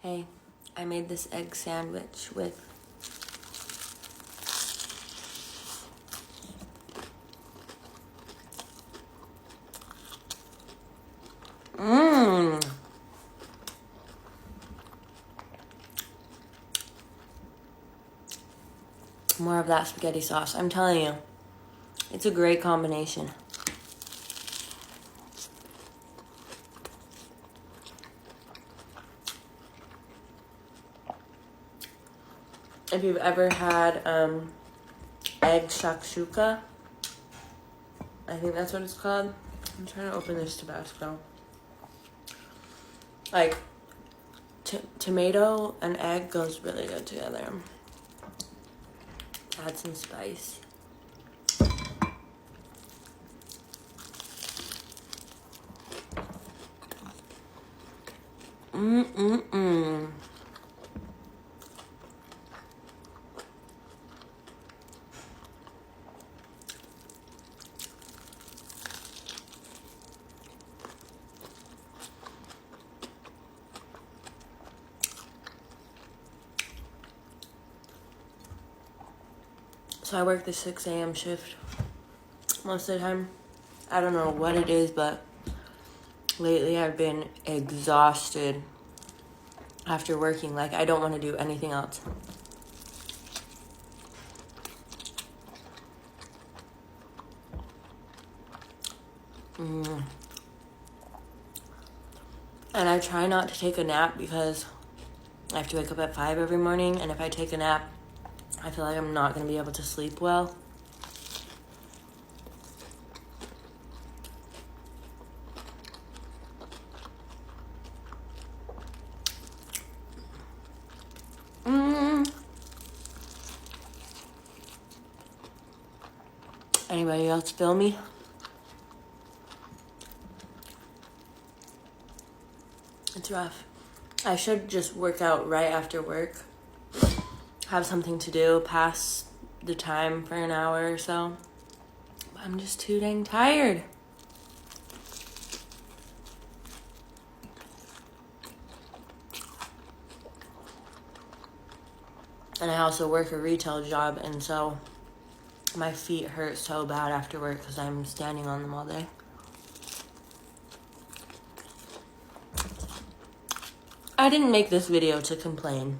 Hey, I made this egg sandwich with more of that spaghetti sauce. I'm telling you, it's a great combination. If you've ever had egg shakshuka, I think that's what it's called. I'm trying to open this Tabasco. Like, tomato and egg goes really good together. Add some spice. So I work the 6 a.m. shift most of the time. I don't know what it is, but lately I've been exhausted after working. Like, I don't want to do anything else. And I try not to take a nap because I have to wake up at 5 every morning, and if I take a nap, I feel like I'm not going to be able to sleep well. Anybody else feel me? It's rough. I should just work out right after work. Have something to do, pass the time for an hour or so. But I'm just too dang tired. And I also work a retail job, and so my feet hurt so bad after work because I'm standing on them all day. I didn't make this video to complain.